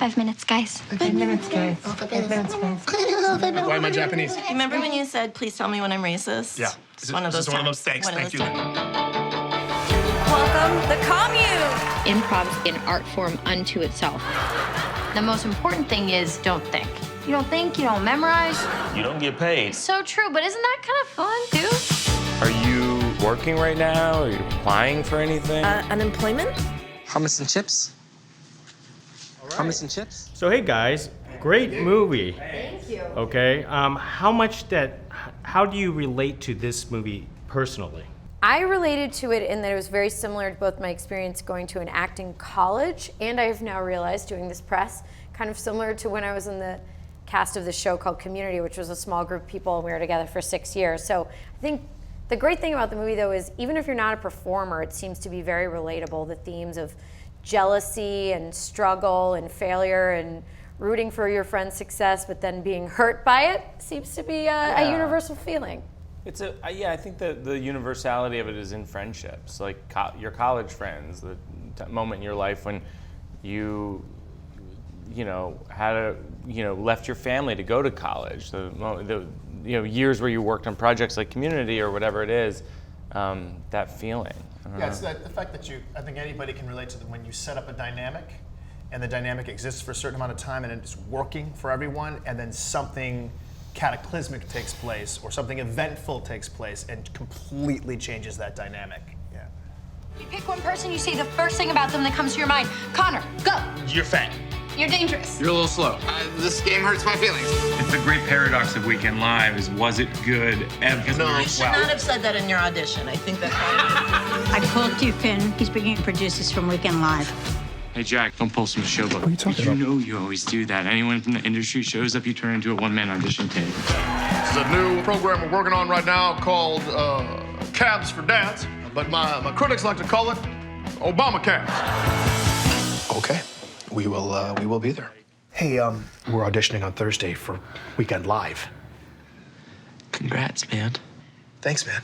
5 minutes, guys. 5 minutes, guys. 5 minutes, guys. Why am I Japanese? Remember when you said, please tell me when I'm racist? Yeah. It's one of those times. Thanks, thank you. Welcome, the commune. Improv's an art form unto itself. The most important thing is don't think. You don't think, you don't memorize. You don't get paid. So true, but isn't that kind of fun, too? Are you working right now? Are you applying for anything? Unemployment? Hummus and chips. Right. Hummus and chips. So hey guys, great movie. Thank you. Okay, how do you relate to this movie personally? I related to it in that it was very similar to both my experience going to an acting college, and I have now realized doing this press, kind of similar to when I was in the cast of the show called Community, which was a small group of people and we were together for 6 years. So I think the great thing about the movie though is even if you're not a performer, it seems to be very relatable. The themes of jealousy and struggle and failure and rooting for your friend's success but then being hurt by it seems to be a universal feeling. It's I think the universality of it is in friendships, like your college friends, the moment in your life when you left your family to go to college, the years where you worked on projects like Community or whatever it is, that feeling. Yeah, it's the fact that I think anybody can relate to when you set up a dynamic and the dynamic exists for a certain amount of time and it's working for everyone, and then something cataclysmic takes place or something eventful takes place and completely changes that dynamic. Yeah. You pick one person, you say the first thing about them that comes to your mind. Connor, go. You're fat. You're dangerous. You're a little slow. This game hurts my feelings. It's the great paradox of Weekend Live is, was it good ever? No. You should not have said that in your audition. I think that I called Finn. He's bringing producers from Weekend Live. Hey, Jack, don't pull some showboat. What are you talking about? You know you always do that. Anyone from the industry shows up, you turn into a one-man audition tape. This is a new program we're working on right now called Cabs for Dads, but my critics like to call it Obama Cabs. Okay, we will be there. Hey, we're auditioning on Thursday for Weekend Live. Congrats, man. Thanks, man.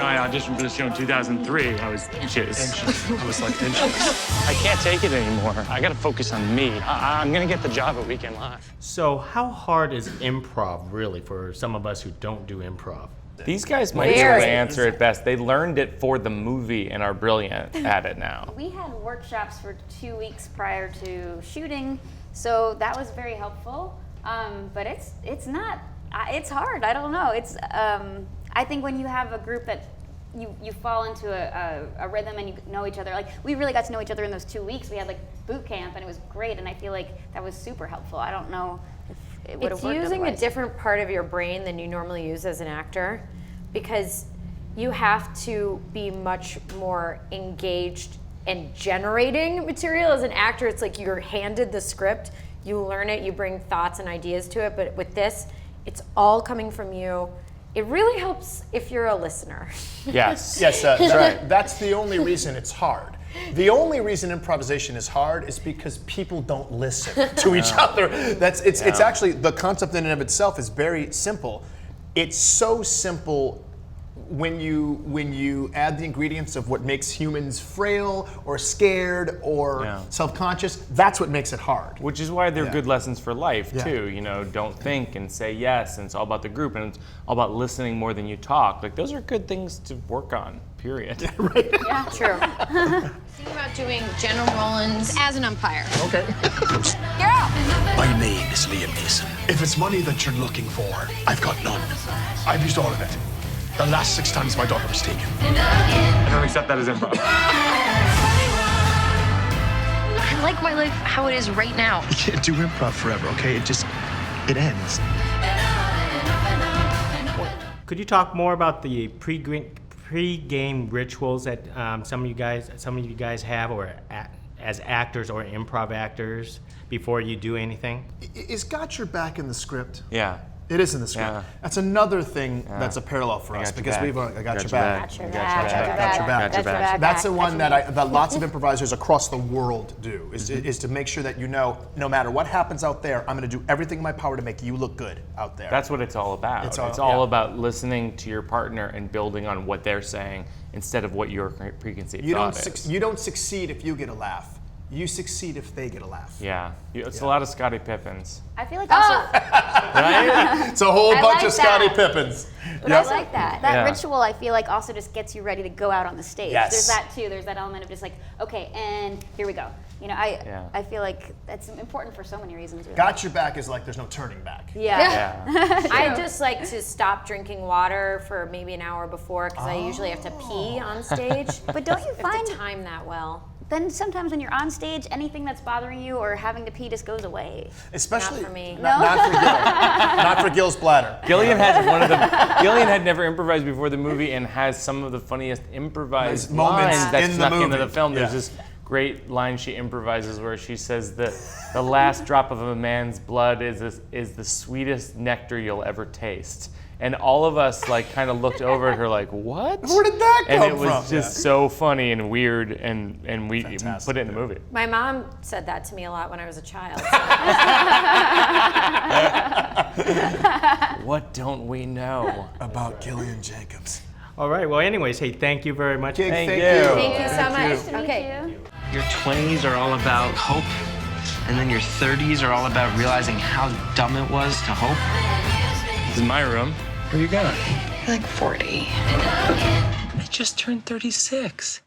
I auditioned for the show in 2003. I was inches. I was like inches. I can't take it anymore. I gotta focus on me. I'm gonna get the job at Weekend Live. So how hard is improv really for some of us who don't do improv? These guys might be able to answer it best. They learned it for the movie and are brilliant at it now. We had workshops for 2 weeks prior to shooting, so that was very helpful. But it's not. It's hard. I don't know. It's. I think when you have a group that you fall into a rhythm and you know each other. Like we really got to know each other in those 2 weeks. We had like boot camp and it was great. And I feel like that was super helpful. I don't know if it would have worked It's using otherwise. a different part of your brain than you normally use as an actor, because you have to be much more engaged and generating material. As an actor, it's like you're handed the script, you learn it, you bring thoughts and ideas to it. But with this, it's all coming from you. It really helps if you're a listener. Yes. Yes, that's right. That's the only reason it's hard. The only reason improvisation is hard is because people don't listen to each other. It's actually, the concept in and of itself is very simple. It's so simple when you add the ingredients of what makes humans frail or scared or self-conscious. That's what makes it hard. Which is why they're good lessons for life too. You know, don't think and say yes, and it's all about the group, and it's all about listening more than you talk. Like those are good things to work on. Period. Right. Yeah, true. Think about doing General Rollins as an umpire. Okay. You're out. My name is Liam Neeson. If it's money that you're looking for, I've got none. I've used all of it. The last 6 times my daughter was taken. I don't accept that as improv. I like my life how it is right now. You can't do improv forever, okay? It ends. Could you talk more about the pre-game rituals that some of you guys have, or as actors or improv actors, before you do anything? Is Got Your Back in the script? Yeah. It is in the script. Yeah. That's another thing that's a parallel for us because we've got your back. Got your back. That's the one that lots of improvisers across the world do, is to make sure that you know, no matter what happens out there, I'm going to do everything in my power to make you look good out there. That's what it's all about. It's all about listening to your partner and building on what they're saying instead of what your preconceived thought is. You don't succeed if you get a laugh. you succeed if they get a laugh. Yeah, it's a lot of Scottie Pippins. I feel like also. Right? It's a whole I bunch like of Scottie that. Pippins. But Yep. I like that. That Yeah. ritual, I feel like, also just gets you ready to go out on the stage. Yes. There's that too. There's that element of just like, okay, and here we go. You know, I feel like that's important for so many reasons. Really. Got your back is like there's no turning back. Yeah. I just like to stop drinking water for maybe an hour before because I usually have to pee on stage. But don't you I have find to time that well? then sometimes when you're on stage, anything that's bothering you or having to pee just goes away? Especially Not for me. Not for Gil. Not for Gil's bladder. Gillian had never improvised before the movie and has some of the funniest improvised Moments lines that in the snuck into movie. the film. There's Yeah. this great line she improvises where she says the last drop of a man's blood is the sweetest nectar you'll ever taste. And all of us like kind of looked over at her like, what? Where did that come from? And it was from? just so funny and weird, and we Fantastic. put it in the movie. My mom said that to me a lot when I was a child. What don't we know About Gillian Jacobs. All right. Well, anyways, hey, thank you very much. Thank you. Thank you so much. Nice to meet Okay. you. Your 20s are all about hope, and then your 30s are all about realizing how dumb it was to hope. This is my room. Where you going? Like 40. I just turned 36.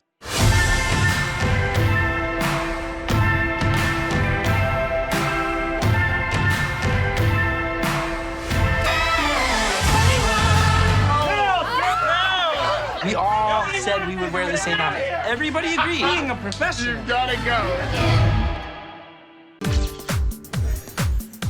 We all said we would wear the same outfit. Everybody agreed. Being a professional. You gotta go.